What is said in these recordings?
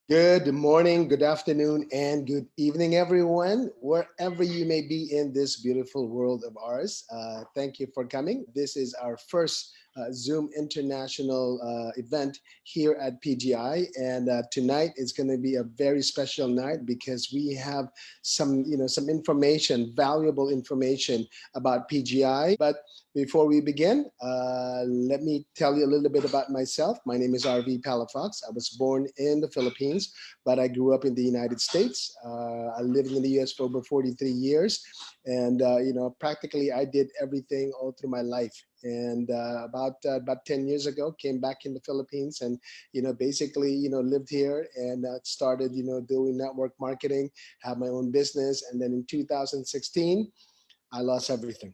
Good morning, good afternoon, and good evening, everyone, wherever you may be in this beautiful world of ours. Thank you for coming. This is our first Zoom International event here at PGI, and tonight is going to be a very special night because we have some information, valuable information about PGI. But before we begin, let me tell you a little bit about myself. My name is RV Palafox. I was born in the Philippines, but I grew up in the United States. I lived in the US for over 43 years. And, practically I did everything all through my life. And about 10 years ago, came back in the Philippines and, basically, lived here and started, doing network marketing, have my own business. And then in 2016, I lost everything.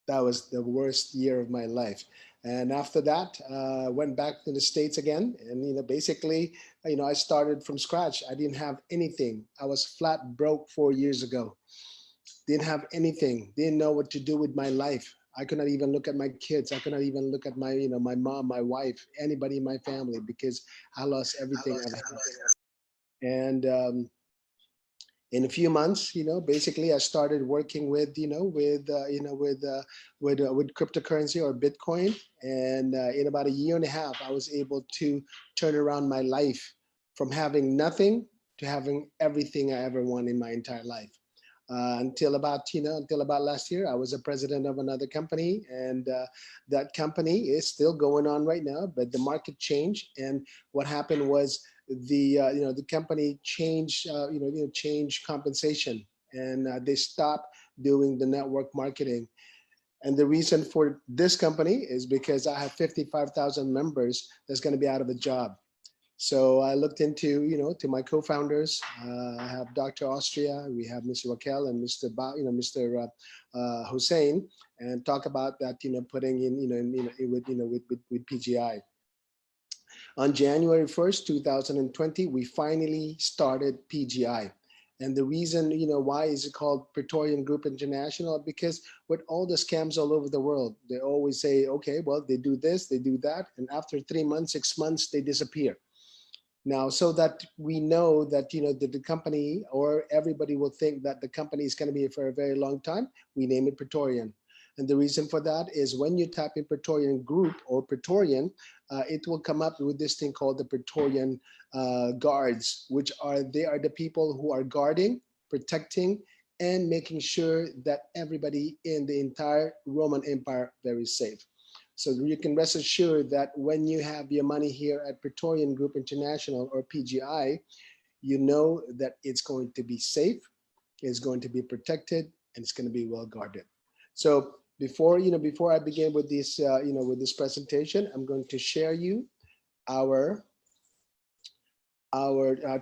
That was the worst year of my life. And after that, went back to the States again. And, basically, I started from scratch. I didn't have anything. I was flat broke 4 years ago. Didn't have anything. Didn't know what to do with my life. I could not even look at my kids. I could not even look at my mom, my wife, anybody in my family because I lost everything I've had. And in a few months, basically I started working with, with cryptocurrency or Bitcoin. And in about a year and a half, I was able to turn around my life from having nothing to having everything I ever wanted in my entire life. Until about last year, I was a president of another company, and that company is still going on right now. But the market changed, and what happened was the company changed changed compensation, and they stopped doing the network marketing. And the reason for this company is because I have 55,000 members that's going to be out of a job. So I looked into, to my co-founders. I have Dr. Austria, we have Mr. Raquel, and Mr. Hussein, and talk about that, putting in, with PGI. On January 1st, 2020, we finally started PGI. And the reason, why is it called Praetorian Group International? Because with all the scams all over the world, they always say, okay, well, they do this, they do that. And after 3 months, 6 months, they disappear. Now, so that we know that, that the company or everybody will think that the company is going to be for a very long time, we name it Praetorian. And the reason for that is when you type in Praetorian Group or Praetorian, it will come up with this thing called the Praetorian Guards, which they are the people who are guarding, protecting, and making sure that everybody in the entire Roman Empire very safe. So you can rest assured that when you have your money here at Praetorian Group International or PGI, you know that it's going to be safe, it's going to be protected, and it's going to be well guarded. So before I begin with this with this presentation, I'm going to share you our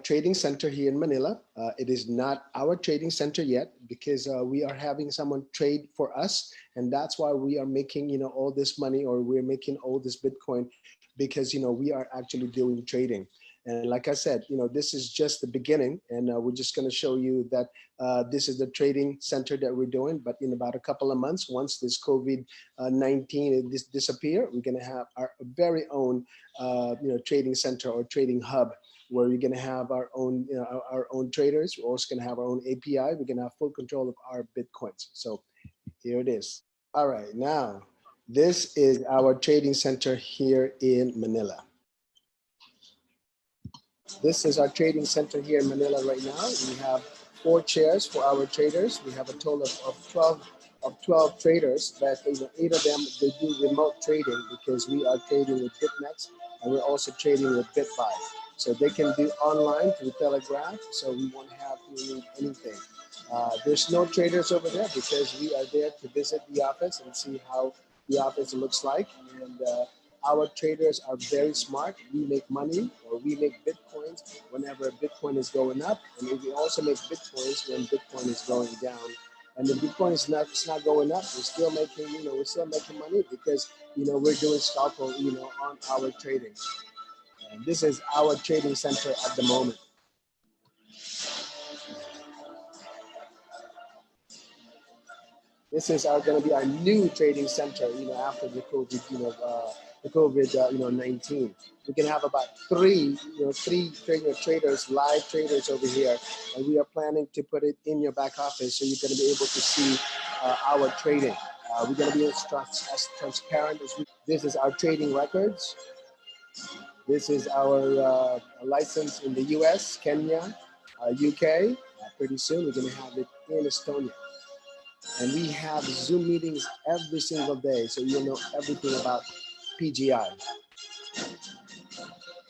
trading center here in Manila. It is not our trading center yet because we are having someone trade for us, and that's why we are making all this money, or we're making all this Bitcoin, because we are actually doing trading. And like I said, this is just the beginning, and we're just going to show you that this is the trading center that we're doing. But in about a couple of months, once this COVID-19 disappear, we're going to have our very own trading center or trading hub, where we're going to have our own traders. We're also going to have our own API. We're going to have full control of our Bitcoins. So here it is. All right, now this is our trading center here in Manila. This is our trading center here in Manila right now. We have 4 chairs for our traders. We have a total of 12 traders, but 8 of them, they do remote trading because we are trading with BitMEX, and we're also trading with BitBuy. So they can do online through Telegraph, so we won't have to need anything. There's no traders over there because we are there to visit the office and see how the office looks like. And our traders are very smart. We make money, or we make Bitcoins whenever Bitcoin is going up, and we also make Bitcoins when Bitcoin is going down. And the Bitcoin is not going up. We're still making money because we're doing scalpel on our trading. And this is our trading center at the moment. This is going to be our new trading center, after the COVID, the COVID 19. We can have about three traders, live traders over here, and we are planning to put it in your back office so you're going to be able to see our trading. We're going to be as transparent as we. This is our trading records. This is our license in the US, Kenya, UK. Pretty soon we're going to have it in Estonia. And we have Zoom meetings every single day, so you'll know everything about PGI.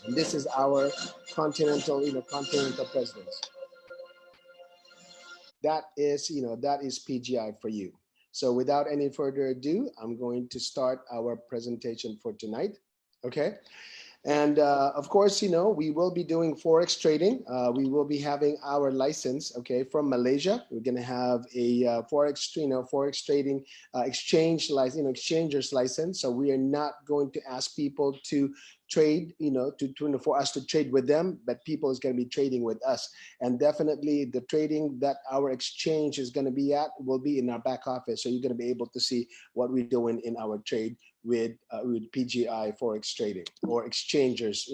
And this is our continental presidents. That is PGI for you. So without any further ado, I'm going to start our presentation for tonight. Okay. And of course, we will be doing Forex trading. We will be having our license, okay, from Malaysia. We're going to have a Forex trading exchange license, exchanger's license. So we are not going to ask people to trade, for us to trade with them, but people is going to be trading with us. And definitely the trading that our exchange is going to be at will be in our back office. So you're going to be able to see what we're doing in our trade with PGI Forex trading or exchangers,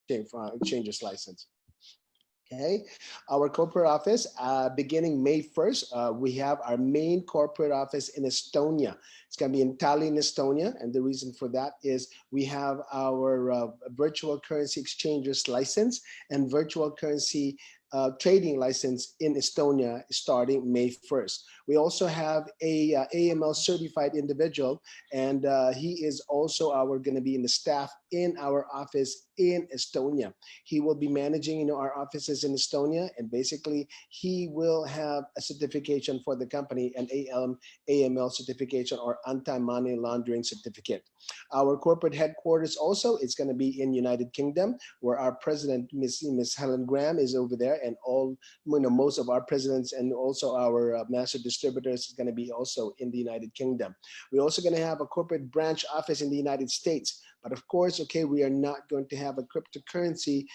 exchangers license. Okay, our corporate office, beginning May 1st, we have our main corporate office in Estonia. It's going to be in Tallinn, Estonia. And the reason for that is we have our virtual currency exchangers license and virtual currency trading license in Estonia starting May 1st. We also have a AML certified individual, and he is also going to be in the staff in our office in Estonia. He will be managing, our offices in Estonia, and basically he will have a certification for the company, an AML certification or anti-money laundering certificate. Our corporate headquarters also is going to be in United Kingdom, where our president, Miss Helen Graham, is over there, and most of our presidents and also our master distributors is going to be also in the United Kingdom. We're also going to have a corporate branch office in the United States. But of course, okay, we are not going to have a cryptocurrency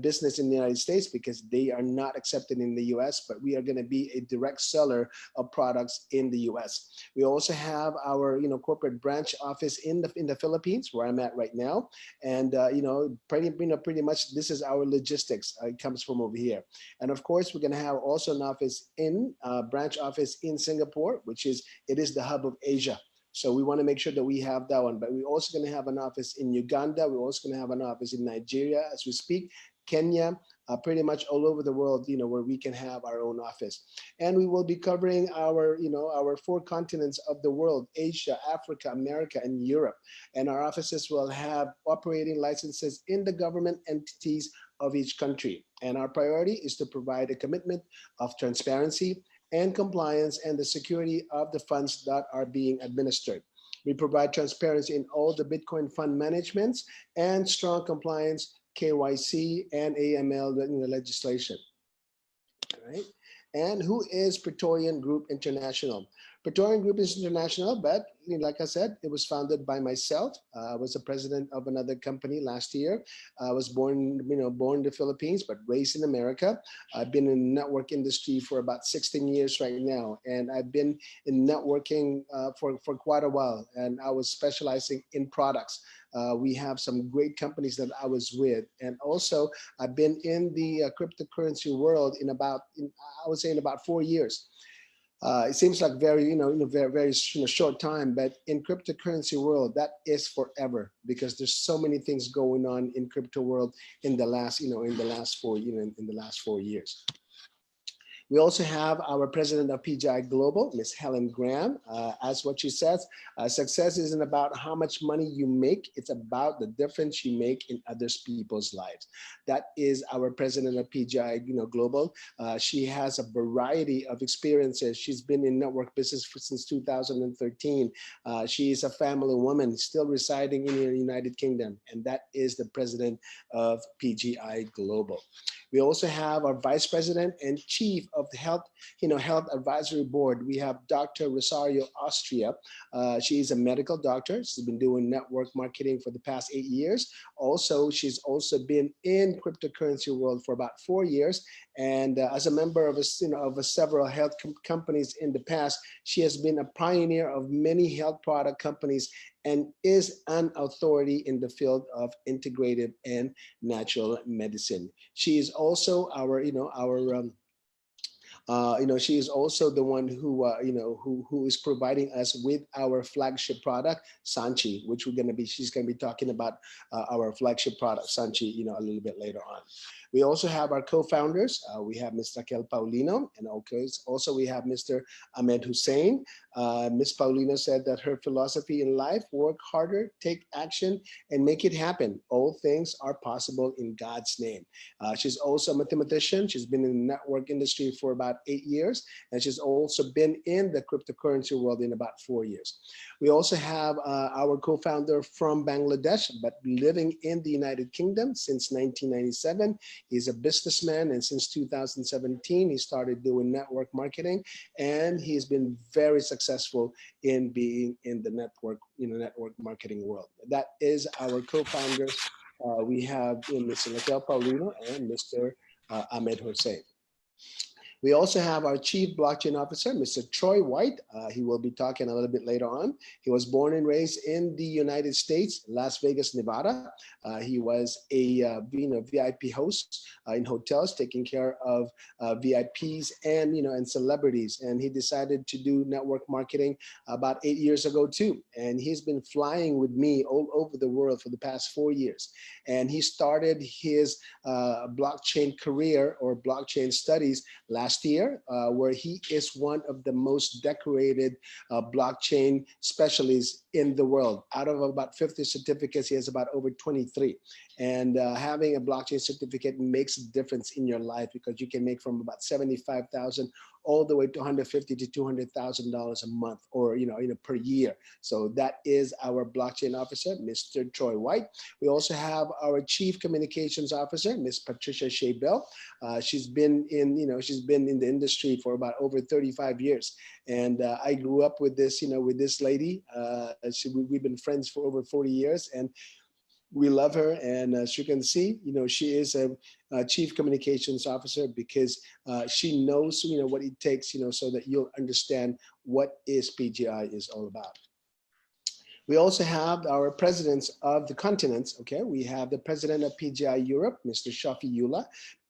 business in the United States because they are not accepted in the US, but we are going to be a direct seller of products in the US. We also have our, corporate branch office in the Philippines, where I'm at right now. And, pretty much this is our logistics. It comes from over here. And of course, we're going to have also an office branch office in Singapore, it is the hub of Asia. So we want to make sure that we have that one. But we're also going to have an office in Uganda. We're also going to have an office in Nigeria as we speak, Kenya, pretty much all over the world, where we can have our own office. And we will be covering our 4 continents of the world: Asia, Africa, America, and Europe. And our offices will have operating licenses in the government entities of each country. And our priority is to provide a commitment of transparency and compliance and the security of the funds that are being administered. We provide transparency in all the Bitcoin fund managements and strong compliance, KYC, and AML legislation. All right. And who is Praetorian Group International? Praetorian Group is international, but like I said, it was founded by myself. I was the president of another company last year. I was born in the Philippines, but raised in America. I've been in the network industry for about 16 years right now, and I've been in networking for quite a while, and I was specializing in products. We have some great companies that I was with, and also I've been in the cryptocurrency world in about 4 years. It seems like very short time, but in cryptocurrency world, that is forever, because there's so many things going on in crypto world in the last 4 years. We also have our president of PGI Global, Miss Helen Graham. As what she says, success isn't about how much money you make. It's about the difference you make in other people's lives. That is our president of PGI Global. She has a variety of experiences. She's been in network business since 2013. She is a family woman still residing in the United Kingdom, and that is the president of PGI Global. We also have our vice president and chief of the health advisory board. We have Dr. Rosario Austria. She is a medical doctor. She's been doing network marketing for the past 8 years. Also, she's also been in cryptocurrency world for about 4 years. And as a member of several health companies in the past, she has been a pioneer of many health product companies and is an authority in the field of integrative and natural medicine. She is also our, she is also the one who, who is providing us with our flagship product, Sanchi, which she's going to be talking about our flagship product, Sanchi, a little bit later on. We also have our co-founders. We have Ms. Raquel Paulino, and also we have Mr. Ahmed Hussein. Ms. Paulino said that her philosophy in life: work harder, take action, and make it happen. All things are possible in God's name. She's also a mathematician. She's been in the network industry for about 8 years, and she's also been in the cryptocurrency world in about 4 years. We also have our co-founder from Bangladesh, but living in the United Kingdom since 1997. He's a businessman, and since 2017, he started doing network marketing, and he's been very successful in being in the network marketing world. That is our co-founders. We have Mr. Raquel Paulino and Mr. Ahmed Hussein. We also have our Chief Blockchain Officer, Mr. Troy White. He will be talking a little bit later on. He was born and raised in the United States, Las Vegas, Nevada. He was a VIP host in hotels, taking care of VIPs and celebrities. And he decided to do network marketing about 8 years ago too. And he's been flying with me all over the world for the past 4 years. And he started his blockchain career or blockchain studies last year, where he is one of the most decorated blockchain specialists in the world. Out of about 50 certificates, he has about over 23. And having a blockchain certificate makes a difference in your life, because you can make from about $75,000 all the way to $150,000 to $200,000 a month, or per year. So that is our blockchain officer, Mr. Troy White. We also have our Chief Communications Officer, Ms. Patricia Shea Bell. She's been in the industry for about over 35 years, and I grew up with this lady. We've been friends for over 40 years, and we love her. And as you can see, she is a Chief Communications Officer, because she knows what it takes, so that you'll understand what is PGI is all about. We also have our presidents of the continents. Okay, we have the president of PGI Europe, Mr. Shafi Yula.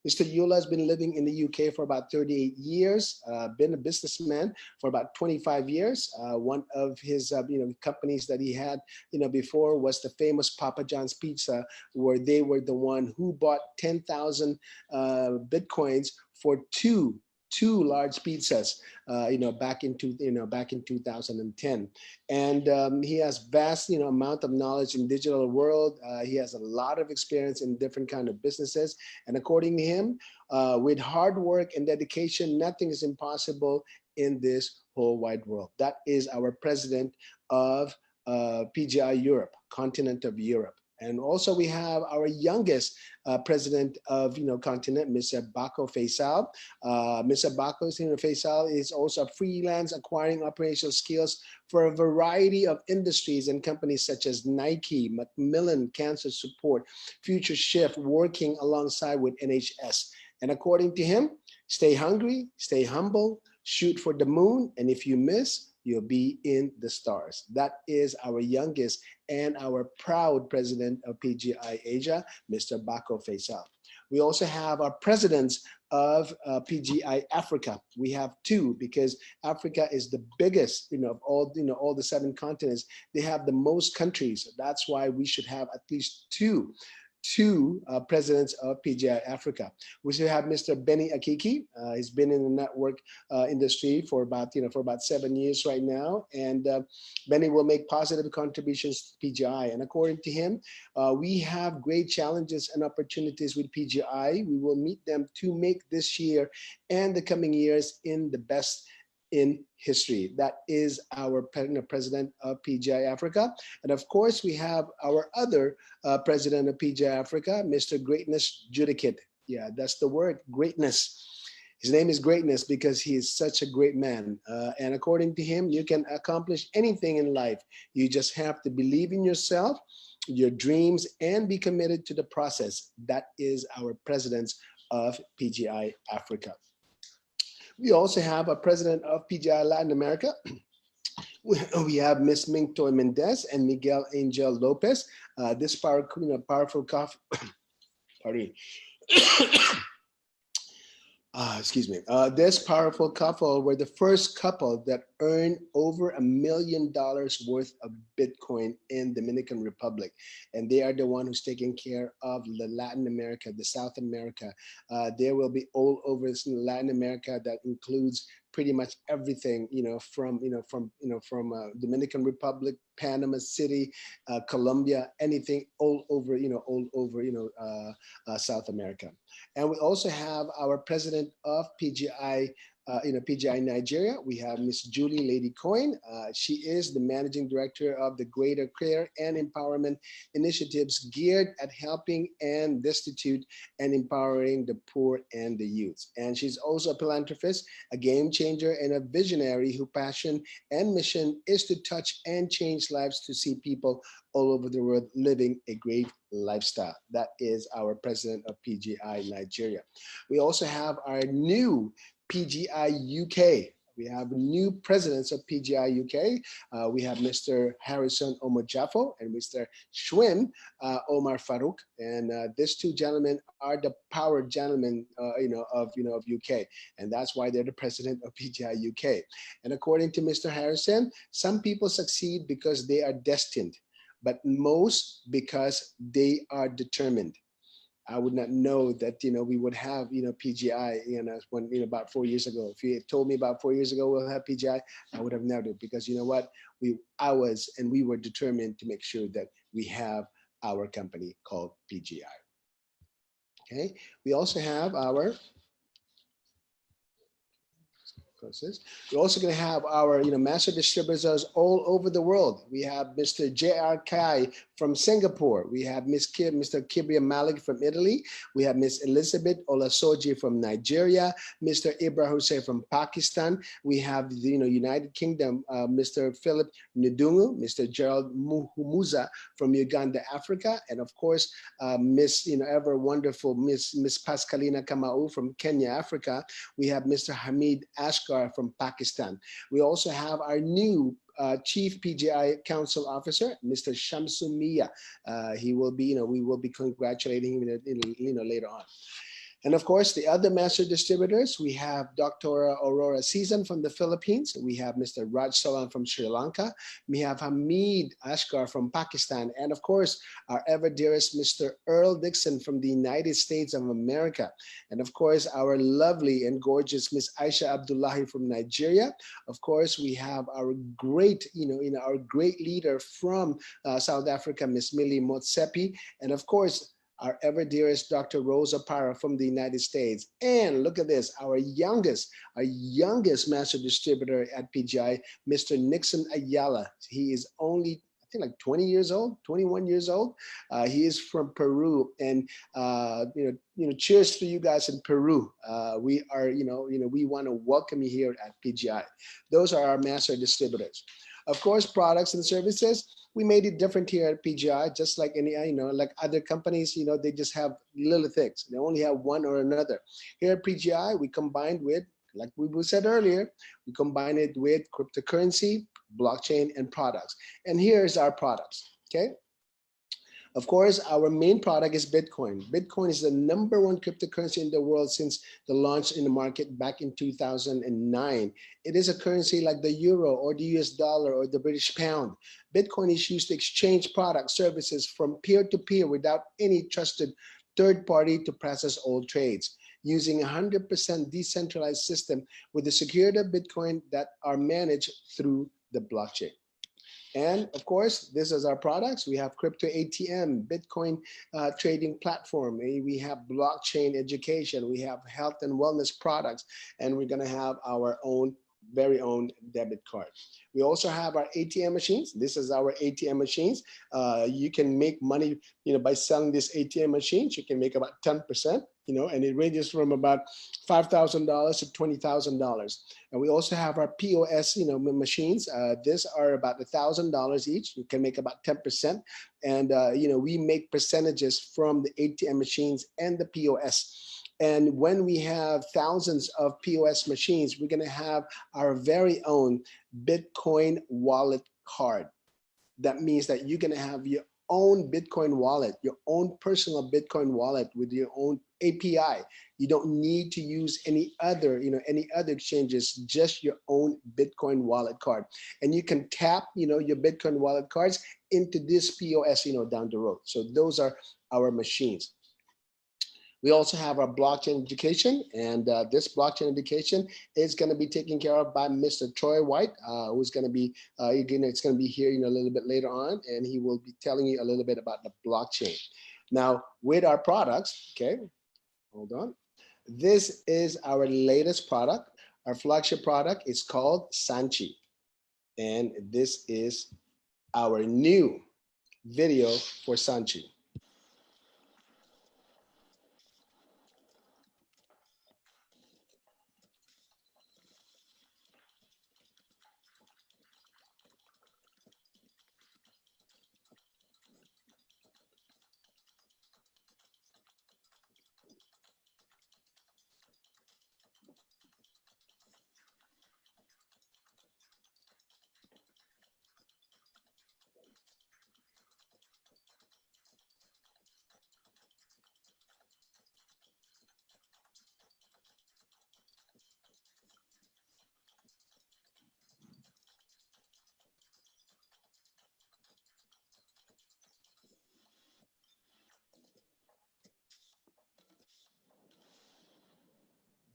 Mr. Yula has been living in the UK for about 38 years, been a businessman for about 25 years. One of his companies that he had before was the famous Papa John's Pizza, where they were the one who bought 10,000 Bitcoins for two large pizzas, back in 2010. And he has vast, amount of knowledge in digital world. He has a lot of experience in different kind of businesses. And according to him, with hard work and dedication, nothing is impossible in this whole wide world. That is our president of PGI Europe, continent of Europe. And also we have our youngest president of continent, Mr. Bako Faisal. Mr. Bako Faisal is also a freelance, acquiring operational skills for a variety of industries and companies such as Nike, Macmillan Cancer Support, Future Shift, working alongside with NHS. And according to him, stay hungry, stay humble, shoot for the moon, and if you miss, you'll be in the stars. That is our youngest and our proud president of PGI Asia, Mr. Bako Faisal. We also have our presidents of PGI Africa. We have two, because Africa is the biggest, of all the 7 continents. They have the most countries. That's why we should have at least two presidents of PGI Africa. We should have Mr. Benny Akiki. He's been in the network industry for about 7 years right now, and Benny will make positive contributions to PGI. And according to him, we have great challenges and opportunities with PGI. We will meet them to make this year and the coming years in the best in history. That is our president of PGI Africa. And of course, we have our other president of PGI Africa, Mr. Greatness Judicate. Yeah, that's the word, greatness. His name is Greatness because he is such a great man. And according to him, you can accomplish anything in life. You just have to believe in yourself, your dreams, and be committed to the process. That is our presidents of PGI Africa. We also have a president of PGI Latin America. We have Miss Mingtoy Mendez and Miguel Angel Lopez. This powerful coffee, pardon me, excuse me. This powerful couple were the first couple that earned over $1 million worth of Bitcoin in Dominican Republic, and they are the one who's taking care of the Latin America, the South America. They will be all over Latin America. That includes pretty much everything, from Dominican Republic, Panama City, Colombia, anything all over, South America. And we also have our president of PGI, PGI Nigeria. We have Miss Julie Lady Coyne. She is the managing director of the Greater Care and Empowerment Initiatives geared at helping and destitute and empowering the poor and the youth. And she's also a philanthropist, a game changer, and a visionary whose passion and mission is to touch and change lives to see people all over the world living a great lifestyle. That is our president of PGI Nigeria. We also have our new PGI UK. We have new presidents of PGI UK. We have Mr. Harrison Omojafo and Mr. Schwinn Omar Farouk, and these two gentlemen are the power gentlemen, of UK, and that's why they're the president of PGI UK. And according to Mr. Harrison, some people succeed because they are destined, but most because they are determined. I would not know that we would have PGI when about 4 years ago. If you had told me about 4 years ago we'll have PGI, I would have never done, because you know what, we were determined to make sure that we have our company called PGI. Okay, we also have our process. We're also going to have our master distributors all over the world. We have Mr. J.R. Kai from Singapore. We have Mr. Kibria Malik from Italy. We have Miss Elizabeth Olasoji from Nigeria. Mr. Ibrahim Hussein from Pakistan. We have the United Kingdom, Mr. Philip Ndungu, Mr. Gerald Muhumuza from Uganda, Africa, and of course Miss ever wonderful Miss Pascalina Kamau from Kenya, Africa. We have Mr. Hamid Ashkar from Pakistan. We also have our new Chief PGI Council Officer, Mr. Shamsu Mia. He will be, we will be congratulating him later on. And of course, the other master distributors, we have Dr. Aurora Season from the Philippines. We have Mr. Raj Salam from Sri Lanka. We have Hamid Ashkar from Pakistan. And of course, our ever dearest Mr. Earl Dixon from the United States of America. And of course, our lovely and gorgeous Miss Aisha Abdullahi from Nigeria. Of course, we have our great, our great leader from South Africa, Miss Millie Motsepi. And of course, our ever dearest Dr. Rosa Parra from the United States. And look at this, our youngest master distributor at PGI, Mr. Nixon Ayala. He is only, I think, like 20 years old, 21 years old. He is from Peru, and cheers to you guys in Peru. We are, we want to welcome you here at PGI. Those are our master distributors. Of course, products and services, we made it different here at PGI, just like any, like other companies, they just have little things. They only have one or another. Here at PGI, we combined with, like we said earlier, we combine it with cryptocurrency, blockchain, and products. And here's our products, okay? Of course, our main product is Bitcoin. Bitcoin is the #1 cryptocurrency in the world since the launch in the market back in 2009. It is a currency like the euro or the US dollar or the British pound. Bitcoin is used to exchange products, services from peer-to-peer without any trusted third party to process all trades, using a 100% decentralized system with the security of Bitcoin that are managed through the blockchain. And of course, this is our products. We have crypto ATM, Bitcoin trading platform. We have blockchain education. We have health and wellness products, and we're gonna have our very own debit card. We also have our ATM machines. This is our ATM machines. You can make money, by selling these ATM machines. You can make about 10%. and it ranges from about $5,000 to $20,000. And we also have our POS, machines. These are about $1,000 each. You can make about 10%. And, we make percentages from the ATM machines and the POS. And when we have thousands of POS machines, we're going to have our very own Bitcoin wallet card. That means that you're going to have your own Bitcoin wallet, your own personal Bitcoin wallet with your own API. You don't need to use any other exchanges, just your own Bitcoin wallet card. And you can tap, your Bitcoin wallet cards into this POS, down the road. So those are our machines. We also have our blockchain education, and this blockchain education is going to be taken care of by Mr. Troy White, who's going to be, it's going to be here a little bit later on, and he will be telling you a little bit about the blockchain. Now, with our products, okay, hold on. This is our latest product. Our flagship product is called Sanchi, and this is our new video for Sanchi.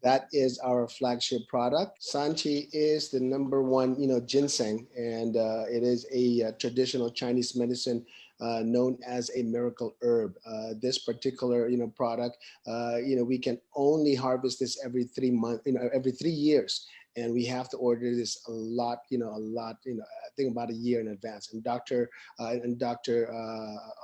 That is our flagship product. Sanchi is the number one, ginseng, and it is a traditional Chinese medicine known as a miracle herb. This particular, product, we can only harvest this every 3 months, every 3 years. And we have to order this a lot, I think about a year in advance. And Dr.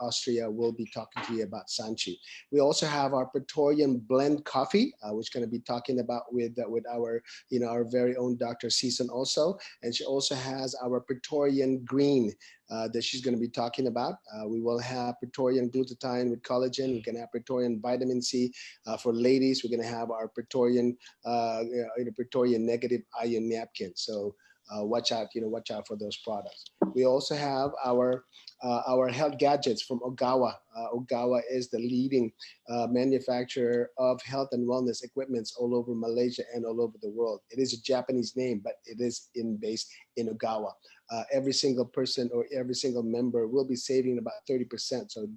Austria will be talking to you about Sanchi. We also have our Praetorian blend coffee, which going to be talking about with our, our very own Dr. Season also. And she also has our Praetorian green that she's going to be talking about. We will have Praetorian glutathione with collagen. We're going to have Praetorian vitamin C for ladies. We're going to have our Praetorian, Praetorian negative iron napkin. So watch out for those products. We also have our health gadgets from Ogawa. Ogawa is the leading manufacturer of health and wellness equipments all over Malaysia and all over the world. It is a Japanese name, but it is based in Ogawa. Every single person or every single member will be saving about 30%. So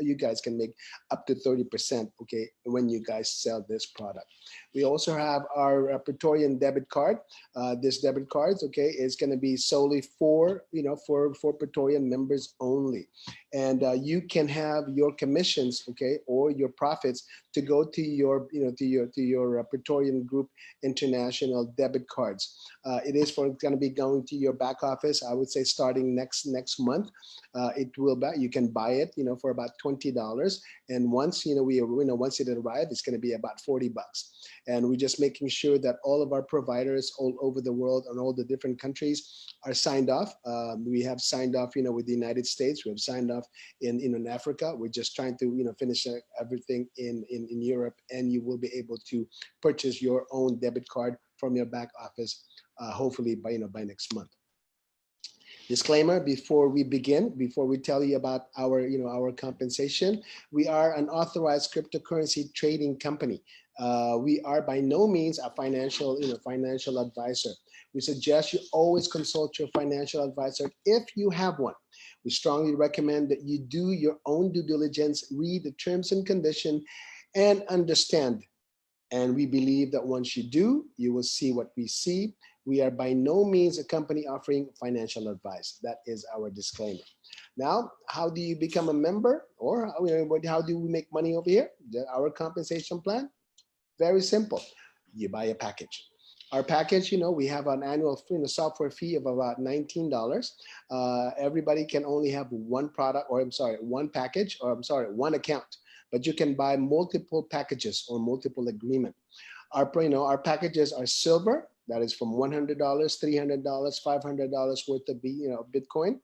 you guys can make up to 30%, okay, when you guys sell this product. We also have our Praetorian debit card. This debit card, okay, is going to be solely for Praetorian members only. And you can have your commissions, okay, or your profits to go to your, to your Praetorian Group International debit cards. It is going to be going to your back office. I would say starting next month. You can buy it, for about $20. And once once it arrives, it's going to be about $40. And we're just making sure that all of our providers all over the world and all the different countries are signed off. We have signed off, with the United States. We have signed off in Africa. We're just trying to, finish everything in Europe, and you will be able to purchase your own debit card from your back office, hopefully by next month. Disclaimer before we begin, before we tell you about our compensation, we are an authorized cryptocurrency trading company. We are by no means a financial advisor. We suggest you always consult your financial advisor if you have one. We strongly recommend that you do your own due diligence, read the terms and conditions, and understand. And we believe that once you do, you will see what we see. We are by no means a company offering financial advice. That is our disclaimer. Now, how do you become a member, or how do we make money over here? Our compensation plan, very simple. You buy a package. Our package, we have an annual software fee of about $19. Everybody can only have one product, one package, one account. but you can buy multiple packages or multiple agreement. Our packages are silver, that is from $100, $300, $500 worth of Bitcoin.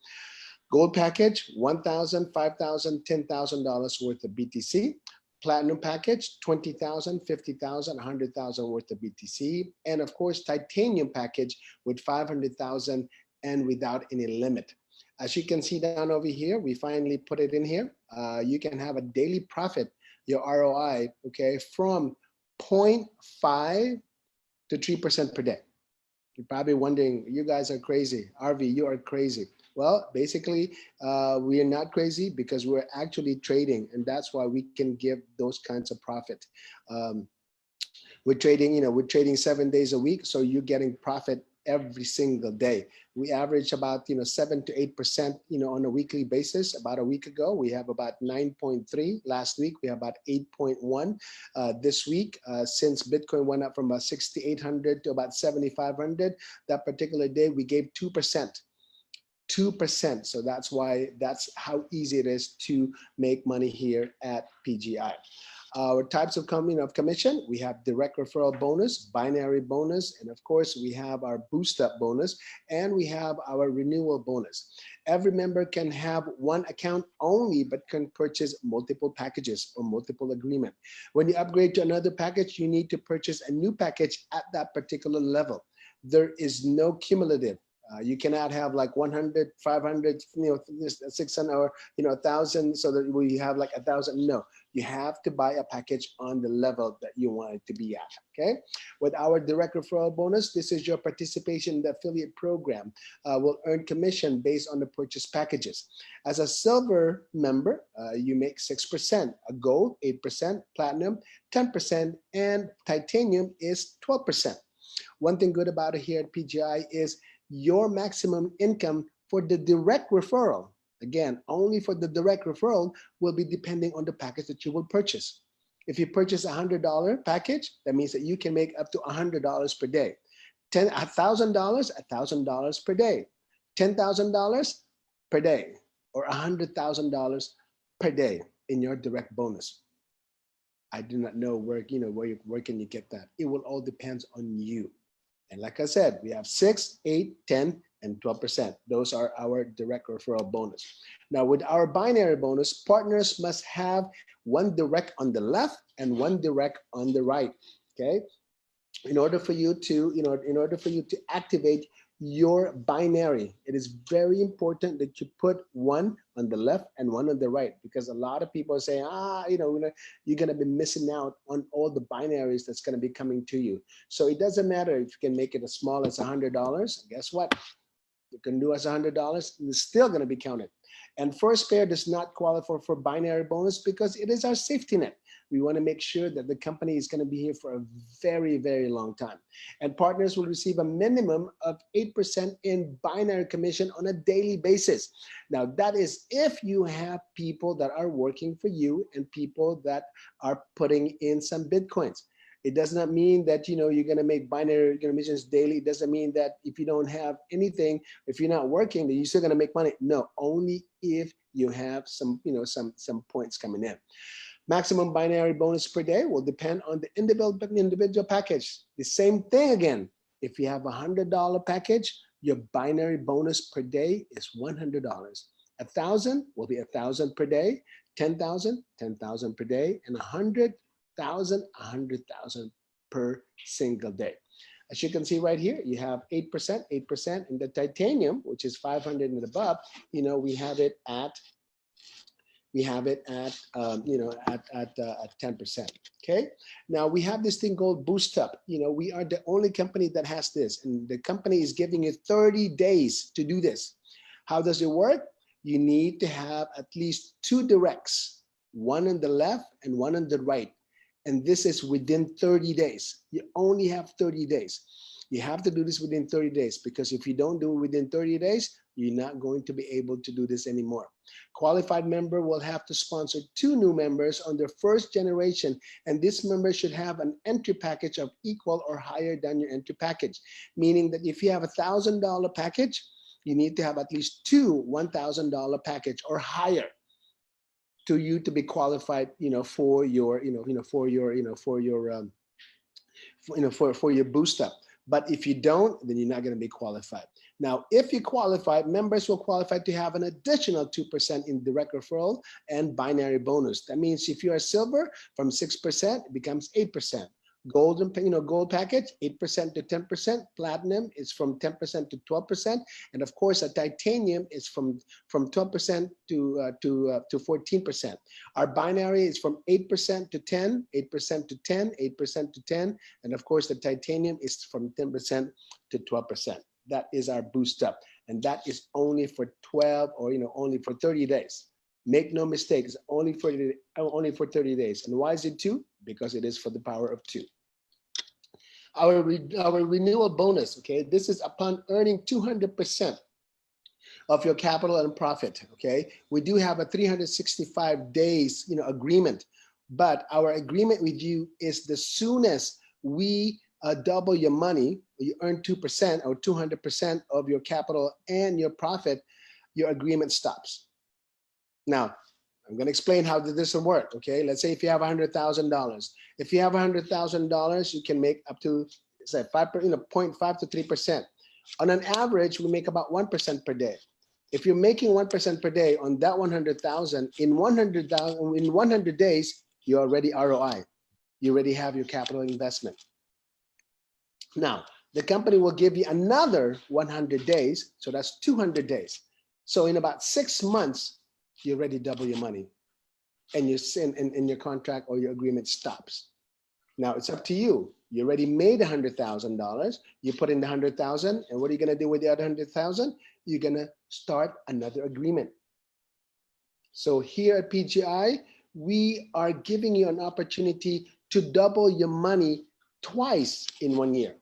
Gold package, $1,000, $5,000, $10,000 worth of BTC. Platinum package, $20,000, $50,000, $100,000 worth of BTC. And of course, titanium package with $500,000 and without any limit. As you can see down over here, we finally put it in here. You can have a daily profit, your ROI, okay, from 0.5 to 3% per day. You're probably wondering, you guys are crazy. RV, you are crazy. Well, basically, we are not crazy because we're actually trading, and that's why we can give those kinds of profit. We're trading 7 days a week, so you're getting profit every single day. We average about 7 to 8% on a weekly basis. About a week ago, we have about 9.3. Last week, we have about 8.1. This week, since Bitcoin went up from about 6,800 to about 7,500, that particular day we gave 2%. 2%. So that's how easy it is to make money here at PGI. Our types of commission, we have direct referral bonus, binary bonus, and of course we have our boost up bonus, and we have our renewal bonus. Every member can have one account only, but can purchase multiple packages or multiple agreement. When you upgrade to another package, you need to purchase a new package at that particular level. There is no cumulative. You cannot have like 100, 500, 600, or 1,000, so that we have like 1,000. No, you have to buy a package on the level that you want it to be at. Okay. With our direct referral bonus, this is your participation in the affiliate program. Will earn commission based on the purchase packages. As a silver member, you make 6%. A gold 8%, platinum 10%, and titanium is 12%. One thing good about it here at PGI is your maximum income for the direct referral, again, only for the direct referral, will be depending on the package that you will purchase. If you purchase a $100 package, that means that you can make up to $100 per day. $1,000, $1,000 per day. $10,000 per day, or $100,000 per day in your direct bonus. I do not know where can you get that. It will all depend on you. And like I said, we have 6, 8, 10, and 12%. Those are our direct referral bonus. Now, with our binary bonus, partners must have one direct on the left and one direct on the right. Okay. In order for you to activate your binary, it is very important that you put one on the left and one on the right, because a lot of people say, you're going to be missing out on all the binaries that's going to be coming to you. So it doesn't matter if you can make it as small as $100. Guess what? You can do as $100, it's still going to be counted. And first pair does not qualify for binary bonus because it is our safety net. We want to make sure that the company is going to be here for a very, very long time. And partners will receive a minimum of 8% in binary commission on a daily basis. Now, that is if you have people that are working for you and people that are putting in some Bitcoins. It does not mean that you're going to make binary commissions daily. It doesn't mean that if you don't have anything, if you're not working, that you're still going to make money. No, only if you have some points coming in. Maximum binary bonus per day will depend on the individual package. The same thing again. If you have a $100 package, your binary bonus per day is $100. 1,000 will be 1,000 per day. 10,000, 10,000 per day, and 100,000, 100,000 per single day. As you can see right here, you have 8%, 8%, and the titanium, which is 500 and above, we have it at 10%. Okay. Now we have this thing called Boost Up. We are the only company that has this, and the company is giving you 30 days to do this. How does it work? You need to have at least 2 directs, one on the left and one on the right. And this is within 30 days. You only have 30 days. You have to do this within 30 days, because if you don't do it within 30 days, you're not going to be able to do this anymore. Qualified member will have to sponsor 2 new members on their first generation, and this member should have an entry package of equal or higher than your entry package, meaning that if you have a $1,000 package, you need to have at least 2 $1,000 package or higher. to you to be qualified, for your, for your, for your boost up. But if you don't, then you're not going to be qualified. Now, if you qualify, members will qualify to have an additional 2% in direct referral and binary bonus. That means if you are silver, from 6%, it becomes 8%. Gold, gold package, 8% to 10%. Platinum is from 10% to 12%. And of course, a titanium is from 12% to 14%. Our binary is from 8% to 10, 8% to 10, 8% to 10. And of course, the titanium is from 10% to 12%. That is our boost up. And that is only for 12 or, only for 30 days. Make no mistake, it's only for 30 days. And why is it 2? Because it is for the power of 2. Our renewal bonus, okay, this is upon earning 200% of your capital and profit, okay? We do have a 365 days, agreement, but our agreement with you is the soonest we double your money, you earn 2% or 200% of your capital and your profit, your agreement stops. Now, I'm going to explain how this will work, okay? Let's say if you have $100,000. If you have $100,000, you can make up to, say, 0.5 to 3%. On an average, we make about 1% per day. If you're making 1% per day on that 100,000, in 100 days, you're already ROI. You already have your capital investment. Now, the company will give you another 100 days, so that's 200 days. So in about 6 months, you already double your money, and your contract or your agreement stops. Now it's up to you. You already made $100,000. You put in the 100,000, and what are you going to do with the other 100,000? You're going to start another agreement. So here at PGI, we are giving you an opportunity to double your money twice in 1 year.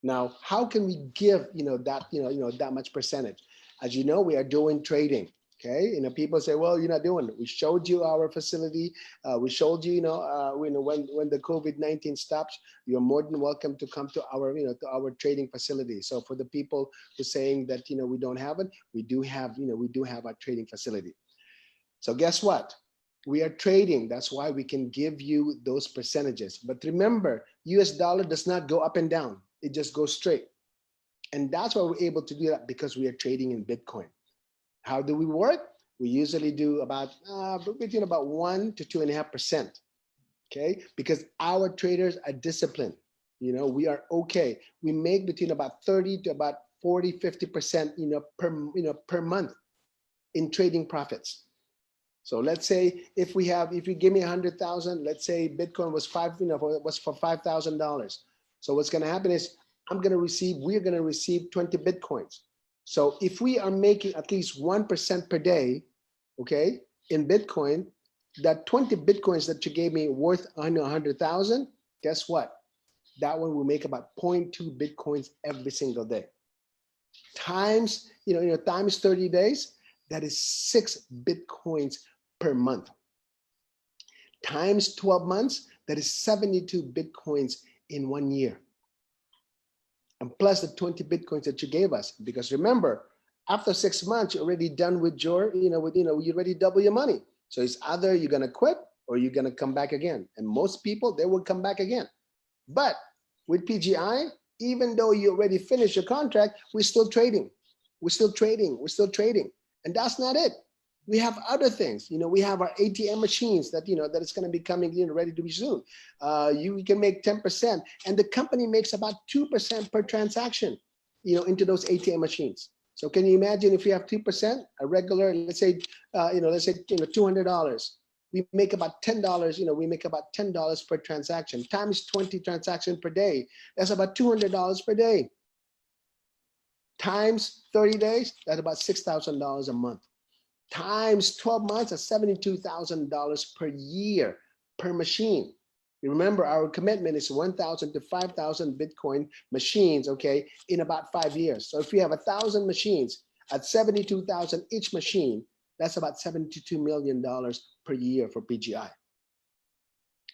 Now, how can we give that much percentage? As you know, we are doing trading. Okay, people say, well, you're not doing it. We showed you our facility. We showed you, when the COVID-19 stops, you're more than welcome to come to our trading facility. So for the people who are saying that, we don't have it, we do have our trading facility. So guess what? We are trading. That's why we can give you those percentages. But remember, US dollar does not go up and down. It just goes straight. And that's why we're able to do that, because we are trading in Bitcoin. How do we work? We usually do about between about 1 to 2.5%. Okay, because our traders are disciplined. We are okay. We make between about 30 to about 40, 50%, per month in trading profits. So let's say if you give me 100,000, let's say Bitcoin was for $5,000. So what's going to happen is we're going to receive 20 Bitcoins. So if we are making at least 1% per day, okay, in Bitcoin, that 20 Bitcoins that you gave me worth 100,000, guess what? That one will make about 0.2 Bitcoins every single day. Times, times 30 days, that is 6 Bitcoins per month. Times 12 months, that is 72 Bitcoins in 1 year. And plus the 20 Bitcoins that you gave us. Because remember, after 6 months, you're already done with you already double your money. So it's either you're going to quit or you're going to come back again. And most people, they will come back again. But with PGI, even though you already finished your contract, we're still trading. We're still trading. We're still trading. And that's not it. We have other things. We have our ATM machines that that is going to be coming ready to be soon. You can make 10%, and the company makes about 2% per transaction, into those ATM machines. So can you imagine if you have 2%, a regular, let's say $200, we make about $10. We make about $10 per transaction times 20 transactions per day. That's about $200 per day. Times 30 days, that's about $6,000 a month. Times 12 months at $72,000 per year per machine. You remember our commitment is 1,000 to 5,000 Bitcoin machines, okay, in about 5 years. So if we have 1,000 machines at 72,000 each machine, that's about $72 million per year for PGI.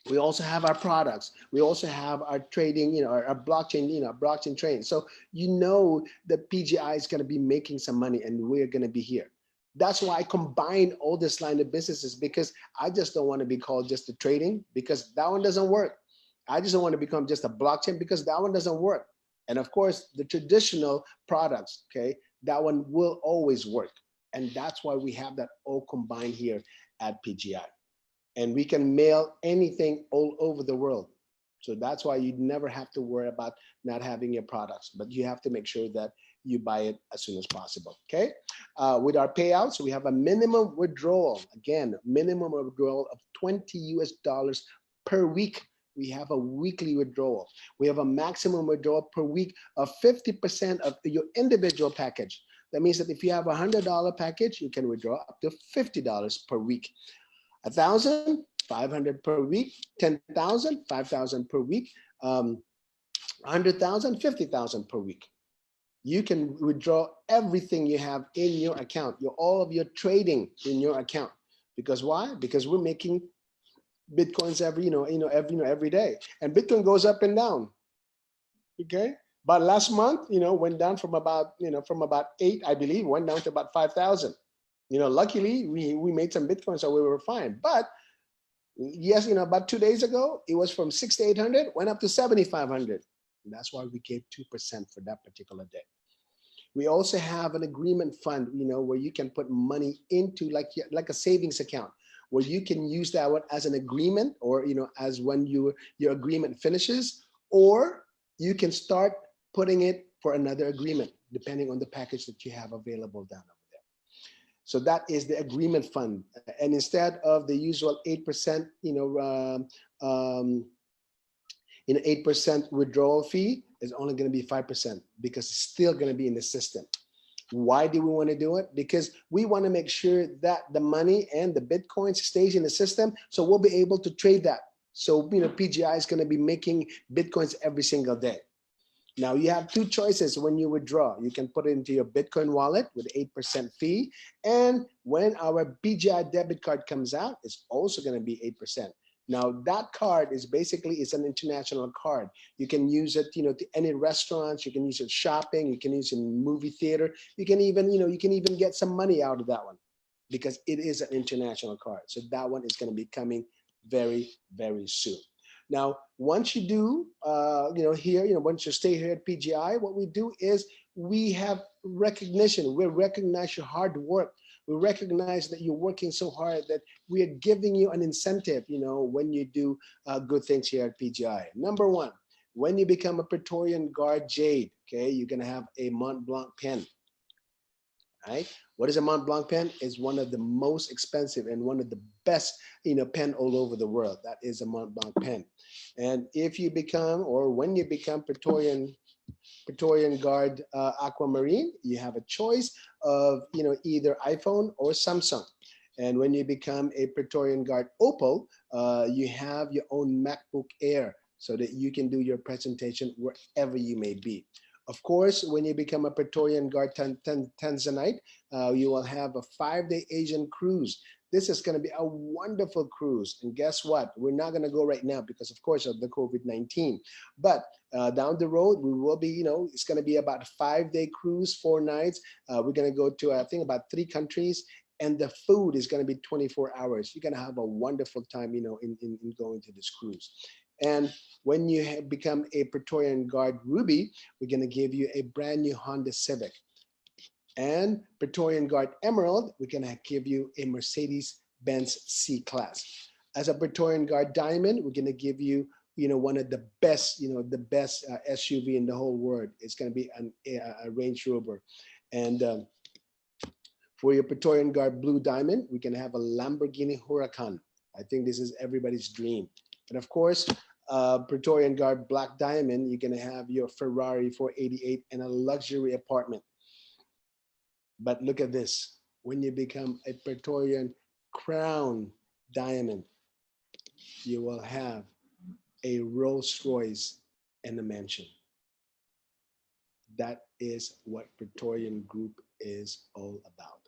We also have our products. We also have our trading, our blockchain, blockchain trading. So that PGI is going to be making some money, and we're going to be here. That's why I combine all this line of businesses, because I just don't want to be called just a trading, because that one doesn't work. I just don't want to become just a blockchain, because that one doesn't work. And of course, the traditional products, okay, that one will always work. And that's why we have that all combined here at PGI. And we can mail anything all over the world. So that's why you never have to worry about not having your products, but you have to make sure that you buy it as soon as possible. Okay. With our payouts, we have a minimum withdrawal. Again, minimum withdrawal of 20 US dollars per week. We have a weekly withdrawal. We have a maximum withdrawal per week of 50% of your individual package. That means that if you have a $100 package, you can withdraw up to $50 per week. 1,000, 500 per week. 10,000, 5,000 per week. 100,000, 50,000 per week. You can withdraw everything you have in your account, all of your trading in your account. Because why? Because we're making Bitcoins every day, and Bitcoin goes up and down. Okay, but last month, went down from about 8, I believe, went down to about 5,000. Luckily we made some Bitcoin, so we were fine. But yes, about 2 days ago, it was from 6 to 800, went up to 7,500. That's why we gave 2% for that particular day. We also have an agreement fund, where you can put money into like a savings account, where you can use that one as an agreement, or as when your agreement finishes, or you can start putting it for another agreement depending on the package that you have available down over there. So that is the agreement fund, and instead of the usual 8%, 8% withdrawal fee, is only going to be 5%, because it's still going to be in the system. Why do we want to do it? Because we want to make sure that the money and the Bitcoins stays in the system, so we'll be able to trade that. So PGI is going to be making Bitcoins every single day. Now you have two choices when you withdraw. You can put it into your Bitcoin wallet with 8% fee, and when our PGI debit card comes out, it's also going to be 8%. Now that card is basically, it's an international card. You can use it, to any restaurants. You can use it shopping. You can use it in movie theater. You can even, get some money out of that one, because it is an international card. So that one is going to be coming very, very soon. Now, once you do, here, once you stay here at PGI, what we do is we have recognition. We recognize your hard work. We recognize that you're working so hard, that we are giving you an incentive, when you do good things here at PGI. Number one, when you become a Praetorian Guard Jade, okay, you're going to have a Mont Blanc pen. Right? What is a Mont Blanc pen? It's one of the most expensive and one of the best, pen all over the world. That is a Mont Blanc pen. And if you become, or when you become Praetorian Guard Aquamarine, you have a choice of, either iPhone or Samsung. And when you become a Praetorian Guard Opal, you have your own MacBook Air, so that you can do your presentation wherever you may be. Of course, when you become a Praetorian Guard Tanzanite, you will have a 5-day Asian cruise. This is going to be a wonderful cruise. And guess what? We're not going to go right now because, of course, of the COVID-19. But down the road, we will be, it's going to be about a 5-day cruise, 4 nights. We're going to go to, I think, about 3 countries. And the food is going to be 24 hours. You're going to have a wonderful time, in going to this cruise. And when you become a Praetorian Guard Ruby, we're going to give you a brand new Honda Civic. And Praetorian Guard Emerald, we're going to give you a Mercedes-Benz C-Class. As a Praetorian Guard Diamond, we're going to give you, one of the best, SUV in the whole world. It's going to be a Range Rover. And for your Praetorian Guard Blue Diamond, we can have a Lamborghini Huracan. I think this is everybody's dream. And of course, Praetorian Guard Black Diamond, you're going to have your Ferrari 488 and a luxury apartment. But look at this. When you become a Praetorian Crown Diamond, you will have a Rolls Royce and a mansion. That is what Praetorian Group is all about.